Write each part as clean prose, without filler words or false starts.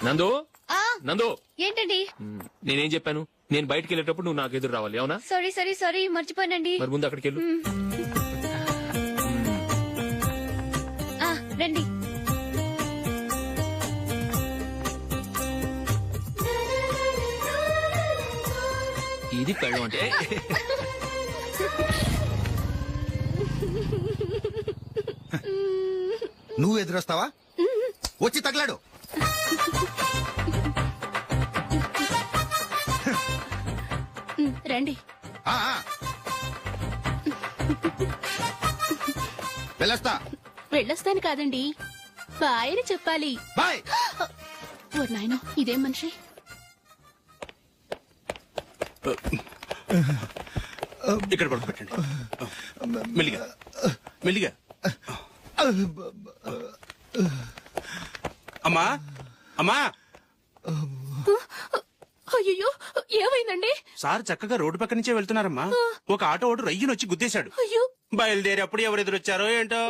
నందు ఆ నందు ఏంటండి? నేనేం చెప్పాను? నేను బయటికి వెళ్ళేటప్పుడు నువ్వు నాకు ఎదురు రావాలి, అవునా? సారీ మర్చిపోయానండి. మరి ముందు అక్కడికి వెళ్ళు. రండి. ఇది పెళ్ళం అంటే. నువ్వు ఎదురొస్తావా? వచ్చి తగలాడు. రండి. ఆ, ఆ. వెళ్ళొస్తా. వెళ్ళొస్తాను కాదండి, బాయ్ అని చెప్పాలి. బాయ్. ఓ నాయనో, ఇదేం మనిషి? ఇక్కడ పడుకోబెట్టండి. మెల్లిగా మెల్లిగా. అమ్మా అమ్మా. అయ్యో, ఏమైందండి? సార్ చక్కగా రోడ్డు పక్క నుంచే వెళ్తున్నారమ్మా. ఒక ఆటో ఓడు రయ్యనొచ్చి గుద్దేశాడు. అయ్యో. బయలుదేరి అప్పుడు ఎవరు ఎదురొచ్చారో ఏంటో.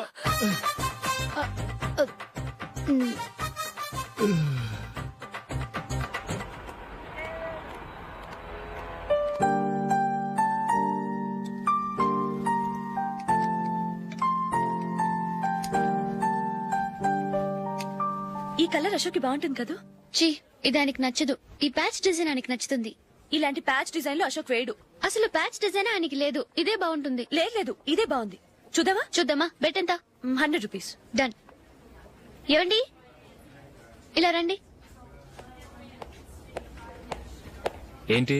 ఈ కలర్ అశోక్ బాగుంటుంది కదా? చీ, ఇది ఆయనకి నచ్చదు. ఈ ప్యాచ్ డిజైన్ ఆయనకి నచ్చుతుంది. ఇలాంటి ప్యాచ్ డిజైన్ లో అశోక్ వేయడు. అసలు ప్యాచ్ డిజైన్ ఆయనకి లేదు. ఇదే బాగుంటుంది. లేదు, ఇదే బాగుంది. చూద్దామా? చూద్దామా? బెట్ ఎంత? 100 రూపీస్. డన్. ఏవండి, ఇలా రండి. ఏంటి?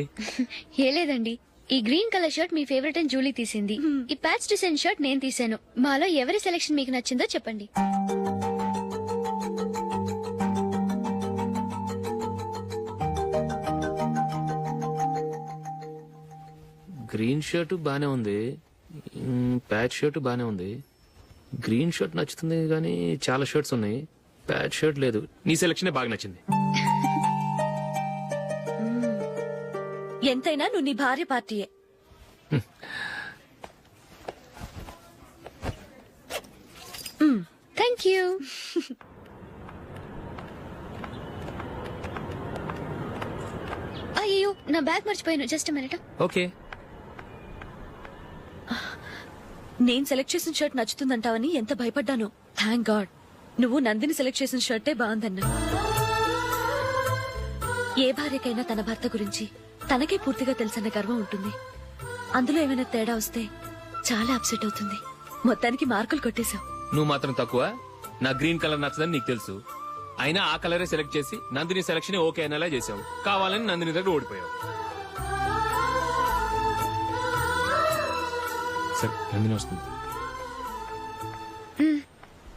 ఏ లేదండి, ఈ గ్రీన్ కలర్ షర్ట్ మీ ఫేవరెట్ అని జూలీ తీసింది. ఈ ప్యాచ్ డిజైన్ షర్ట్ నేను తీసాను. మాలో ఎవరి సెలెక్షన్ మీకు నచ్చిందో చెప్పండి. గ్రీన్ షర్ట్ బానే ఉంది, ప్యాచ్ షర్ట్ బానే ఉంది. గ్రీన్ షర్ట్ నచ్చుతుంది కానీ చాలా షర్ట్స్ ఉన్నాయి, ప్యాచ్ షర్ట్ లేదు. నీ సెలెక్షనే బాగా నచ్చింది. ఎంతైనా నువ్వు నీ భార్య పార్టీయే. Thank you. అయ్యో, నా బ్యాగ్ మర్చిపోయాను. Just minute. ఓకే. నేను సెలెక్ట్ చేసిన షర్ట్ నచ్చుతుందంటావని ఎంత భయపడ్డాను. థ్యాంక్ గాడ్ నువ్వు నందిని సెలెక్ట్ చేసిన షర్టే బాగుందన్నా. ఏ భార్యకైనా తన భర్త గురించి తనకే పూర్తిగా తెలుసన్న గర్వం ఉంటుంది. అందులో ఏమైనా తేడా వస్తే చాలా అప్సెట్ అవుతుంది. మొత్తానికి మార్కులు కొట్టేశావు. నువ్వు మాత్రం తక్కువ. నా గ్రీన్ కలర్ నచ్చదని నీకు తెలుసు, అయినా ఆ కలరే సెలెక్ట్ చేసి నందిని సెలెక్షన్ ఓకే అనేలా చేసావు. కావాలని నందిని దగ్గర ఓడిపోయావు. సరే, నందిని వస్తుంది.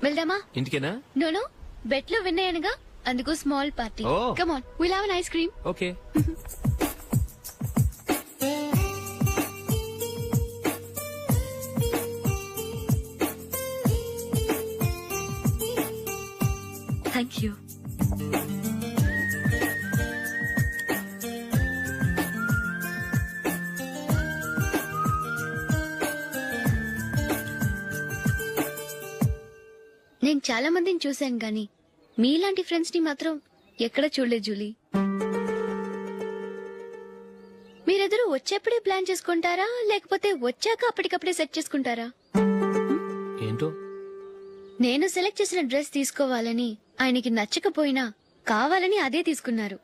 వెళ్దామా? ఇంటికేనా? నో, బెట్ లో విన్నాయనగా, అందుకు small party. Oh. Come on, will have an ice cream. Okay. Thank you. నేను చాలా మందిని చూశాను గాని మీలాంటి ఫ్రెండ్స్ ని మాత్రం ఎక్కడ చూడలేదు జూలీ. మీరెదరూ వచ్చేప్పుడే ప్లాన్ చేసుకుంటారా, లేకపోతే వచ్చాక అప్పటికప్పుడే సెట్ చేసుకుంటారా? ఏంటో? నేను సెలెక్ట్ చేసిన డ్రెస్ తీసుకోవాలని ఆయనకి నచ్చకపోయినా కావాలని అదే తీసుకున్నారు.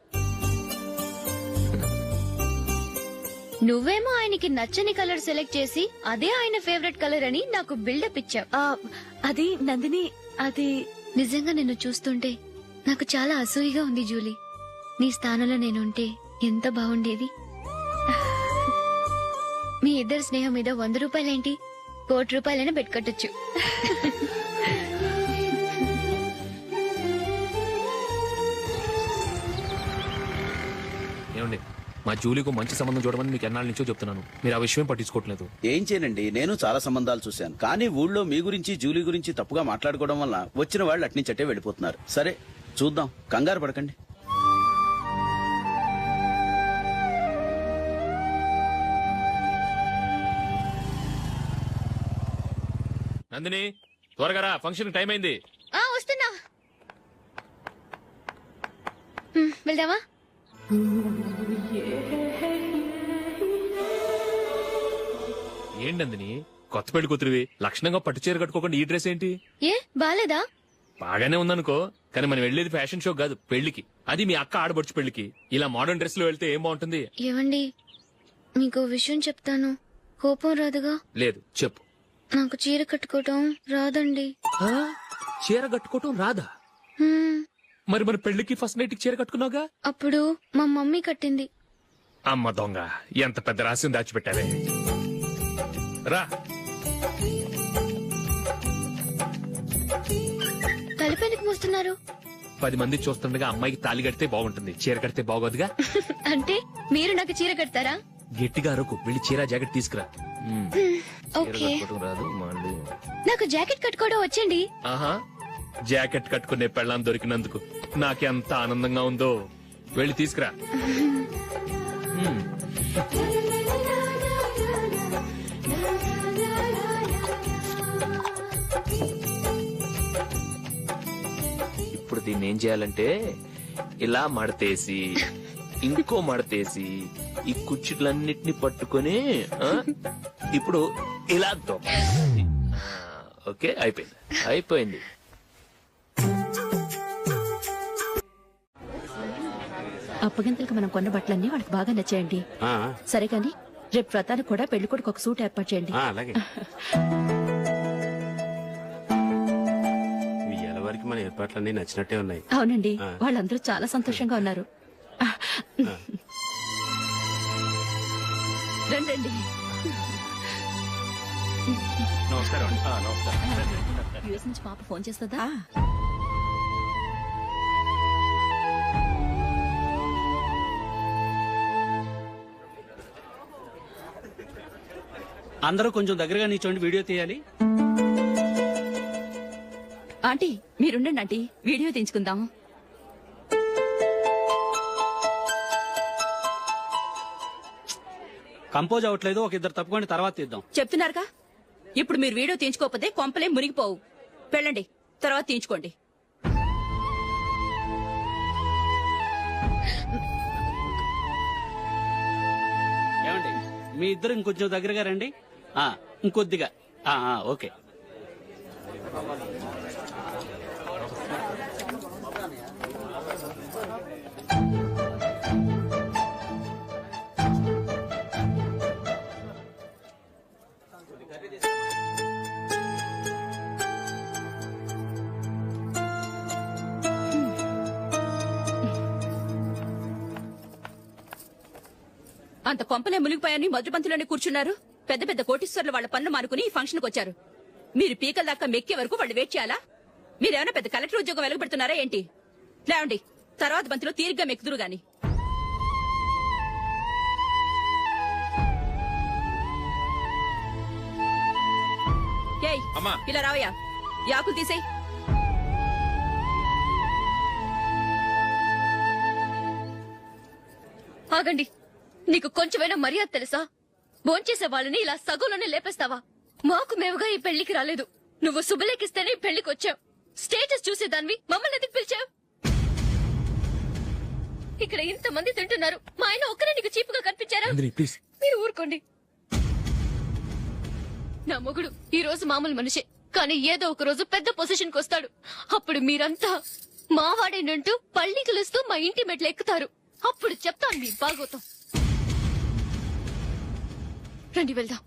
నువ్వేమో ఆయనకి నచ్చని కలర్ సెలెక్ట్ చేసి అదే ఆయన ఫేవరెట్ కలర్ అని నాకు బిల్డప్ ఇచ్చావు. అది నందిని, అది నిజంగా నిన్ను చూస్తుంటే నాకు చాలా అసూయగా ఉంది జూలీ. నీ స్థానంలో నేనుంటే ఎంత బాగుండేది. మీ ఇద్దరు స్నేహం మీద 100 రూపాయలేంటి, 1 కోటి రూపాయలైనా పెట్టుకట్టొచ్చు. ఏమండి, మా జూలీకు మంచి సంబంధం చూడమని మీకు ఎన్నాళ్ళ నుంచో చెప్తున్నాను, మీరు ఆ విషయం పట్టించుకోవట్లేదు. ఏం చేయనండి, నేను చాలా సంబంధాలు చూశాను. కానీ ఊళ్ళో మీ గురించి జూలీ గురించి తప్పుగా మాట్లాడుకోవడం వల్ల వచ్చిన వాళ్ళు అట్నుంచటే వెళ్ళిపోతున్నారు. సరే చూద్దాం, కంగారు పడకండి. నందిని, త్వరగా రా, ఫంక్షన్ టైం అయింది. వస్తున్నా. వెళ్దామా? ఏంటందని కొత్త పెళ్లి కూతురివి లక్షణంగా పట్టు చీర కట్టుకోకుండా ఈ డ్రెస్ ఏంటి? ఏ బాలేదా? బాగానే ఉందనుకో, కానీ మనం వెళ్ళేది ఫ్యాషన్ షో కాదు, పెళ్లికి. అది మీ అక్క ఆడబడుచు పెళ్లికి. ఇలా మోడర్న్ డ్రెస్ లో వెళ్తే ఏం బాగుంటుంది? ఏవండి, మీకు విషయం చెప్తాను, కోపం రాదుగా? లేదు, చెప్పు. నాకు చీర కట్టుకోవటం రాదండి. ఆ? చీర కట్టుకోవటం రాదా? హ్మ్, మరి మన పెళ్లికి ఫస్ట్ నైట్ చీర కట్టుకున్నావుగా? అప్పుడు మా మమ్మీ కట్టింది. అమ్మ దొంగ, ఎంత పెద్ద రహస్యం దాచిపెట్టావే. రా. తలపెందుకు మోస్తున్నారు? 10 మంది చూస్తుండగా అమ్మాయికి తాళి కడితే బాగుంటుంది, చీర కడితే బాగోదుగా. అంటే మీరు నాకు చీర కడతారా? గట్టిగా అరకు, వెళ్ళి చీర జాకెట్ తీసుకురా. చీర ఓకే. కట్టుకోవటం రాదు మళ్ళీ. నాకు జాకెట్ కట్టుకోవడం వచ్చండి. ఆహా, జాకెట్ కట్టుకునే పెళ్ళాం దొరికినందుకు నాకెంత ఆనందంగా ఉందో. వెళ్ళి తీసుకురా. మ్మ్. ఇప్పుడు దీన్ని ఏం చేయాలంటే ఇలా మడతేసి ఇంకో మడతేసి ఈ కుచ్చిట్లన్నిటిని పట్టుకొని ఇప్పుడు ఇలా దొక్కాలి. ఓకే, అయిపోయింది అయిపోయింది. అప్పగింతలకు మనం కొన్న బట్టలన్నీ వాళ్ళకి బాగా నచ్చాయండి. సరే కానీ రేపు వ్రతానికి కూడా పెళ్లి కొడుకు ఒక సూట్ ఏర్పాటు చేయండి. అలాగే మీ వరకు మన ఏర్పాట్లన్నీ నచ్చినట్టే ఉన్నాయి. అవునండి, వాళ్ళందరూ చాలా సంతోషంగా ఉన్నారు. రండి. నమస్కారం. యూఎస్ నుంచి పాప ఫోన్ చేస్తుందా? అందరూ కొంచెం దగ్గరగా నిల్చోండి, వీడియో తీయాలి. ఆంటీ మీరుండండి ఆంటీ, వీడియో తీయించుకుందాం. కంపోజ్ అవ్వట్లేదు, ఒక ఇద్దరు తప్పుకొని తర్వాత తీద్దాం. చెప్తున్నారుగా, ఇప్పుడు మీరు వీడియో తీయించుకోకపోతే కొంపలే మునిగిపోవు. వెళ్ళండి, తర్వాత తీయించుకోండి. ఏమండి, మీ ఇద్దరు ఇంకొంచెం దగ్గరగా రండి. ఇంకొద్దిగా. ఓకే. అంత కొంపలే మునిగిపోయాని మొదటి పంతిలోనే కూర్చున్నారు. పెద్ద పెద్ద కోటీశ్వర్లు వాళ్ళ పనులు మానుకుని ఈ ఫంక్షన్ కు వచ్చారు. మీరు పీకల దాకా మెక్కే వరకు వాళ్ళు వెయిట్ చేయాలా? మీరేమైనా పెద్ద కలెక్టర్ ఉద్యోగం వెలగబెడుతున్నారా ఏంటి? లేవండి, తర్వాత బంతిలో తీరిగ్గా మెక్కుదురు గాని. ఏయ్, ఇలా రావయ్యా, యాకులు తీసేయ్. ఆగండి, నీకు కొంచెమైనా మర్యాద తెలుసా? భోంచేసే వాళ్ళని ఇలా సగంలోనే లేపేస్తావా? మాకు మేముగా ఈ పెళ్లికి రాలేదు, నువ్వు శుభలేఖిస్తేనే ఈ పెళ్లికి వచ్చావు. స్టేటస్ చూసేదాన్ని మమ్మల్ని ఎందుకు పిలిచావు? ఇక్కడ ఇంతమంది తింటున్నారు, మా ఆయన ఒక్కరే నీకు చీపుగా కనిపించారా? మీరు ఊరుకోండి. నా మొగుడు ఈ రోజు మామూలు మనిషే, కానీ ఏదో ఒక రోజు పెద్ద పొజిషన్ కు వస్తాడు. అప్పుడు మీరంతా మావాడేనంటూ పళ్ళి కలుస్తూ మా ఇంటి మెట్లు ఎక్కుతారు. అప్పుడు చెప్తాను మీ బాగోతాం. రండి వెళ్దాం.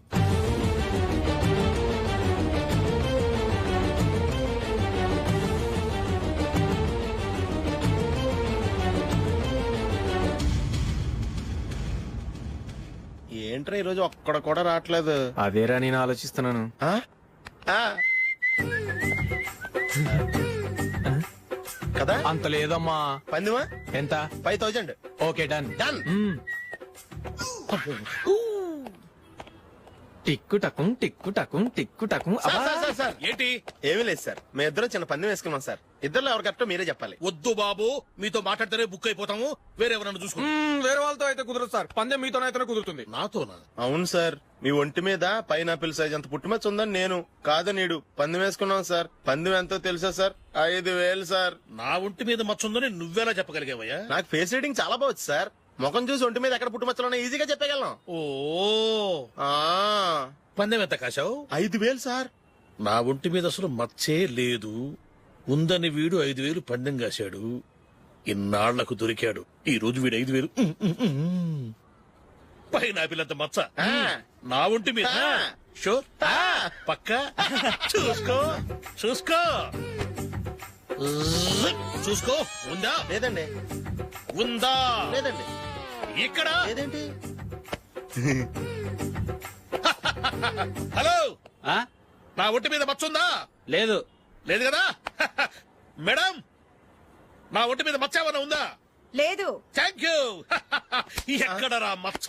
ఏంట్రా ఈరోజు ఒక్కడ కూడా రావట్లేదు? అదేరా నేను ఆలోచిస్తున్నాను. ఆ? ఆ. కదా అంత లేదమ్మా. పందిమా ఎంత? 5000. Okay, done. డన్. టిక్కు టకుం టిక్కు టకుం టిక్కు టకుం సార్ ఏంటి ఏమీ లేదు సార్ మేము ఇద్దరు చిన్న పందెం వేసుకున్నాం సార్ ఇద్దరు ఎవరు కరెక్టో మీరే చెప్పాలి. వద్దు బాబు, మీతో మాట్లాడితేనే బుక్ అయిపోతాము. వేరెవరన్నా చూసుకుంటాం. వేరే వాళ్ళతో అయితే కుదరదు సార్, పందెం మీతోనైతేనే కుదురుతుంది. నాతోనా? అవును సార్, మీ ఒంటి మీద పైనాపిల్ సైజ్ అంత పుట్టుమచ్చ ఉందని నేను కాదు నీడు పందెం వేసుకున్నాం సార్. పందెం ఎంతో తెలుసా సార్? 5,000 సార్. నా ఒంటి మీద మచ్చుందని నువ్వెలా చెప్పగలిగావయ్యా? నాకు ఫేస్ రీడింగ్ చాలా బాగుంది సార్. ముఖం చూసి ఒంటి మీద ఎక్కడ పుట్టుమచ్చలో ఈజీగా చెప్పగలం. ఓ, ఆ, పందెం ఎంత కాశావు? 5,000 సార్. నా ఒంటి మీద అసలు మచ్చే లేదు. ఉందని వీడు 5,000 పందెం కాశాడు. ఇన్నాళ్లకు దొరికాడు. ఈ రోజు వీడు 5,000 పైన పిల్లంత మచ్చ నా ఒంటి మీద. షూర్, పక్క చూసుకో చూసుకో చూసుకో. ఉందా? లేదండి. ఉందా? లేదండి. ఇక్కడ లేదేంటి? హలో, నా ఒంటి మీద మచ్చ ఉందా? లేదు. లేదు కదా? మేడం, నా ఒంటి మీద మచ్చ ఏమన్నా ఉందా? లేదు. Thank you. ఎక్కడరా మచ్చ?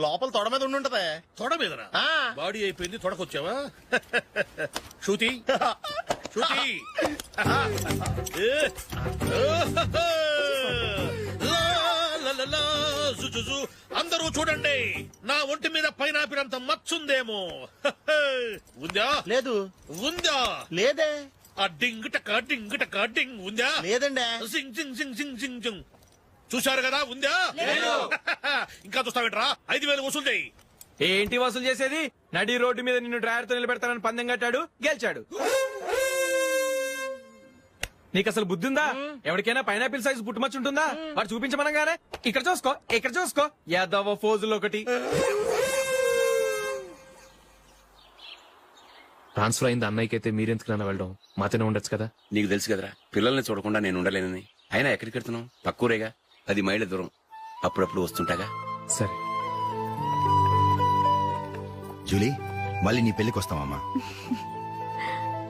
లోపల తొడ మీద ఉండుంటదే. తొడ మీదనా? ఆ. బాడీ అయిపోయింది, తొడకొచ్చావా? శృతి, శృతి. అందరూ చూడండి, నా ఒంటి మీద పైనాపిల్ అంత మచ్చుందేమో. ఉందా? లేదు. ఉందా? లేదే. ఆ డింగ్ టక డింగ్ టక డింగ్ ఉందా? లేదండి. సింగ్ సింగ్ సింగ్ సింగ్ సింగ్ సింగ్. చూశారు కదా? ఉందా? ఇంకా చూస్తావేంట్రా? 5,000 వసూలు చేయి. ఏంటి వసూలు చేసేది? నడి రోడ్డు మీద నిన్ను డ్రైవర్ తో నిలబెడతానని పందెం కట్టాడు, గెలిచాడు. నీకు అసలు బుద్ధి ఉందా? ఎవరికైనా పైనాపిల్ సైజ్ పుట్టుమచ్చు ఉంటుందా? వాడు చూపించమనగానే ఇక్కడ చూసుకో, ఇక్కడ చూసుకో, యాదవ ఫోజులు ఒకటి. ట్రాన్స్ఫర్ అయింది అన్నయ్యకి అయితే మీరెందుకు నన్ను వెళ్ళడం? మాతోనే ఉండొచ్చు కదా. నీకు తెలుసు కదరా, పిల్లల్ని చూడకుండా నేను ఉండలేనని. అయినా ఎక్కడికి వెళ్తున్నావు? పక్కూరేగా, 10 మైళ్ళ దూరం. అప్పుడప్పుడు వస్తుంటాగా. సరే. జూలీ, మళ్ళీ నీ పెళ్లికి వస్తామమ్మా.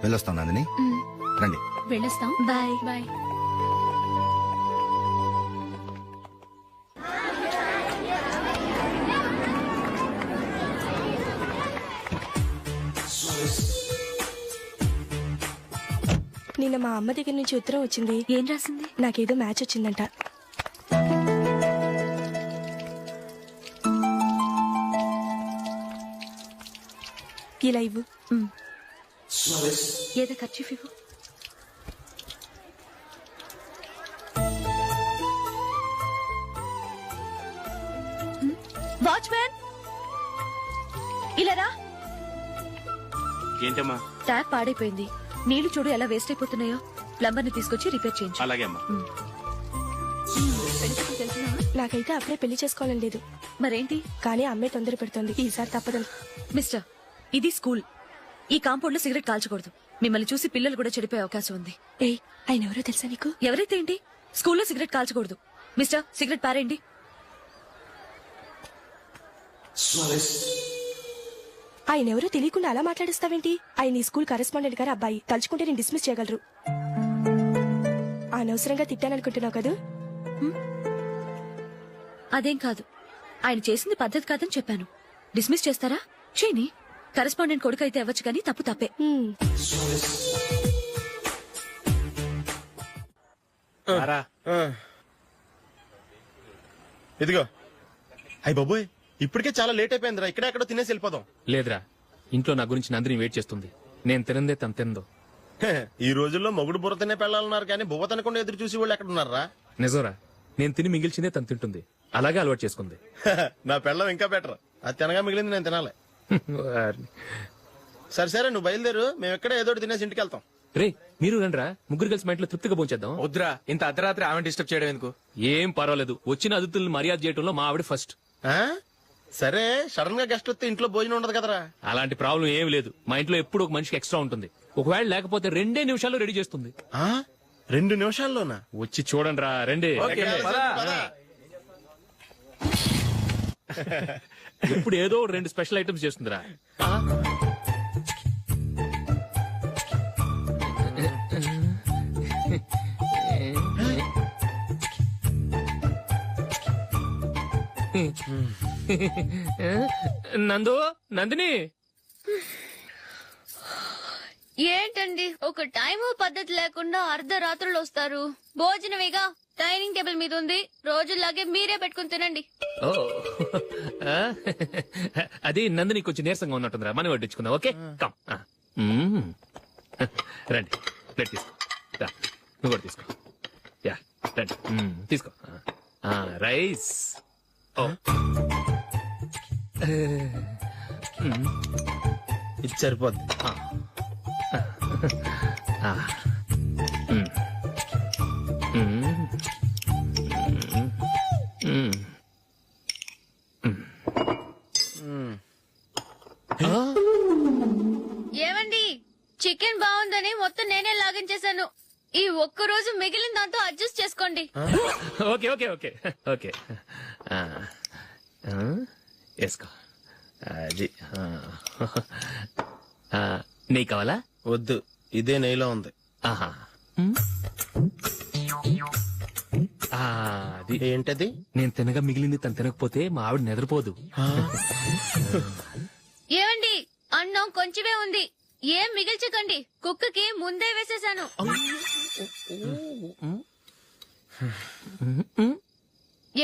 వెళ్ళొస్తాం నందిని. రండి. వెళ్ళొస్తాం. Bye bye. నిన్న మా అమ్మ దగ్గర నుంచి ఉత్తరం వచ్చింది. ఏం రాసింది? నాకేదో మ్యాచ్ వచ్చిందంట. ఇలా ఇవ్వు. ఏదో ఖర్చు ఇవ్వు. వాచ్మ్యాన్, ఇలా రా. ఏంటమ్మా? ట్యాప్ పాడైపోయింది. నీళ్లు చూడు ఎలా వేస్ట్ అయిపోతున్నాయో. ప్లంబర్ ని తీసుకొచ్చి రిపేర్ చేయించు. అలాగే అమ్మా. నాకైతే అప్పుడే పెళ్లి చేసుకోవాలని లేదు. మరేంటి? కానీ అమ్మే తొందర పెడుతోంది. ఈసారి తప్పదు. మిస్టర్, ఇది స్కూల్. ఈ కాంపౌండ్ లో సిగరెట్ కాల్చకూడదు. మిమ్మల్ని చూసి పిల్లలు కూడా చెడిపోయే అవకాశం ఉంది. ఏయ్, ఆయన ఎవరో తెలుసా నీకు? ఎవరైతే ఏంటి? స్కూల్లో సిగరెట్ కాల్చకూడదు. మిస్టర్, సిగరెట్ పారేయండి. ఆయన ఎవరో తెలియకుండా అలా మాట్లాడిస్తావేంటి? ఆయన ఈ స్కూల్ కరెస్పాండెంట్ గారు అబ్బాయి. తలుచుకుంటే నేను డిస్మిస్ చేయగలరు. అనవసరంగా తిట్టాననుకుంటున్నావు కదా? అదేం కాదు. ఆయన చేసింది పద్ధతి కాదని చెప్పాను. డిస్మిస్ చేస్తారా? చేయని. కరెస్పాండెంట్ కొడుకు అయితే అవ్వచ్చు కానీ తప్పు తప్పే. ఇదిగో. అయ్య బాబోయ్, ఇప్పటికే చాలా లేట్ అయిపోయిందిరా. ఇక్కడే ఎక్కడో తినేసి వెళ్ళిపోదాం. లేదురా, ఇంట్లో నా గురించి నందిని వెయిట్ చేస్తుంది. నేను తినందే తను తిందో. ఈ రోజుల్లో మొగుడు బుర్ర తినే పెళ్ళాలన్నారు కానీ బువ్వ తినకుండా ఎదురు చూసి వాళ్ళు ఎక్కడ ఉన్నారా? నిజంరా, నేను తిని మిగిల్చిందే తను తింటుంది. అలాగే అలవాటు చేసుకుంది. నా పెళ్ళం ఇంకా బెటర్. అది తినగా మిగిలింది నేను తినాలి. సరే సరే, నువ్వు బయలుదేరు. మేము ఎక్కడ ఏదో ఒకటి తినేసి ఇంటికి వెళ్తాం. రే, మీరు రండిరా, ముగ్గురు కలిసి మా ఇంట్లో తృప్తిగా పోంచేద్దాం. వద్దురా, ఇంత అర్ధరాత్రి ఆమె డిస్టర్బ్ చేయడం ఎందుకు? ఏం పర్వాలేదు. వచ్చిన అతిథులను మర్యాద చేయడంలో మా ఆవిడ ఫస్ట్. ఆ? సరే, సడన్ గా గెస్ట్ వస్తే ఇంట్లో భోజనం ఉండదు కదరా. అలాంటి ప్రాబ్లం ఏం లేదు. మా ఇంట్లో ఎప్పుడు ఒక మనిషికి ఎక్స్ట్రా ఉంటుంది. ఒకవేళ లేకపోతే 2 నిమిషాల్లో రెడీ చేస్తుంది. 2 నిమిషాల్లోనా? వచ్చి చూడండి రా, రండి. ఇప్పుడు ఏదో 2 స్పెషల్ ఐటమ్స్ చేస్తుందిరా. నందు నందిని ఏంటండి ఒక టైము పద్ధతి లేకుండా అర్ధరాత్రులు వస్తారు. భోజనమేగా డైనింగ్ టేబుల్ మీద ఉంది. రోజులాగే మీరే పెట్టుకుని తినండి. ఓ ఆ, అది నందిని కొంచెం నీరసంగా ఉన్నట్టుందిరా, మనం వడ్డించుకుందాం. Okay come. రండి ప్లేట్ తీసుకో. రా, నువ్వు కూడా తీసుకో. యా రండి. తీసుకో. రైస్. ఓ ఇది సరిపోద్ది. ఏమండి చికెన్ బాగుందని మొత్తం నేనే లాగించేశాను. ఈ ఒక్క రోజు మిగిలిన దాంతో అడ్జస్ట్ చేసుకోండి. ఓకే ఓకే ఓకే ఓకే వేసుకో. అది నెయ్యి కావాలా? వద్దు, ఇదే నెయ్యిలో ఉంది. ఆహా. అది ఏంటది? నేను తినగా మిగిలింది తను తినకపోతే మా ఆవిడ నిద్రపోదు. ఏమండి అన్నం కొంచెమే ఉంది, ఏం మిగిల్చకండి. కుక్కకి ముందే వేసేశాను.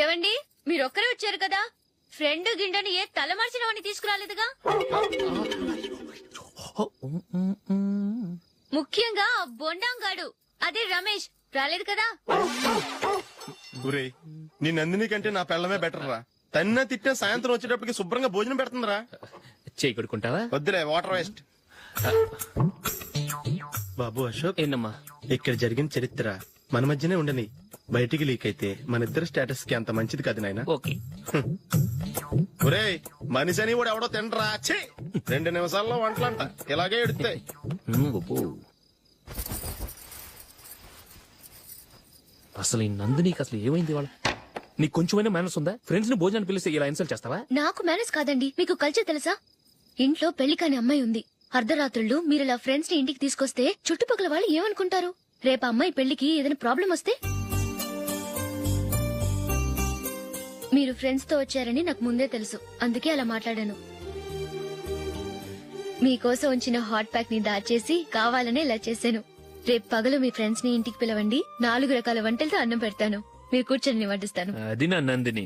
ఏవండి మీరొక్కరే వచ్చారు కదా, ఫ్రెండ్ గిండెని ఏ తలమార్చిన వాడిని తీసుకురాలేదుగా. ముఖ్యంగా ఆ బొండాంగాడు అదే రమేష్ రాలేదు కదా. ఒరే నీ నందిని కంటే నా పెళ్ళమే బెటర్ రా. తన్న తిట్టిన సాయంత్రం వచ్చేటప్పటికి శుభ్రంగా భోజనం పెడుతుందిరా. చేయి కొడుకుంటావా? వద్దులే, వాటర్ వేస్ట్. బాబు అశోక్, ఏంటమ్మా? ఇక్కడ జరిగిన చరిత్ర మన మధ్యనే ఉండని. బయటికి లీక్ అయితే మన ఇద్దరు స్టేటస్ కి అంత మంచిది కాదు నాయన. ఓకే. ఒరే మనిషి అని కూడా ఎవడో తినరా. ఛీ! 2 నిమిషాల్లో వంటలంట ఇలాగే ఎడుతాయి. అసలు ఈ నందినికి అసలు ఏమైంది వాళ్ళ? నీకు కొంచెమైనా మేనస్ ఉందా? ఫ్రెండ్స్ ని భోజనాన్ని పిలిస్తే ఇలా ఇన్సల్ట్ చేస్తావా? నాకు మేనేజ్ కాదండి, మీకు కల్చర్ తెలుసా? ఇంట్లో పెళ్లి కాని అమ్మాయి ఉంది. అర్ధరాత్రుళ్ళు మీరు ఇలా ఫ్రెండ్స్ ని ఇంటికి తీసుకొస్తే చుట్టుపక్కల వాళ్ళు ఏమనుకుంటారు? రేపు అమ్మాయి పెళ్లికి ఏదైనా ప్రాబ్లం వస్తే? మీరు ఫ్రెండ్స్ తో వచ్చారని నాకు ముందే తెలుసు, అందుకే అలా మాట్లాడాను. మీకోసం ఉంచిన హాట్ ప్యాక్ ని దాచేసి కావాలనే ఇలా చేశాను. రేపు పగలు మీ ఫ్రెండ్స్ ని ఇంటికి పిలవండి, 4 రకాల వంటలతో అన్నం పెడతాను. మీరు కూర్చొని వడ్డిస్తాను. అది నా నందిని.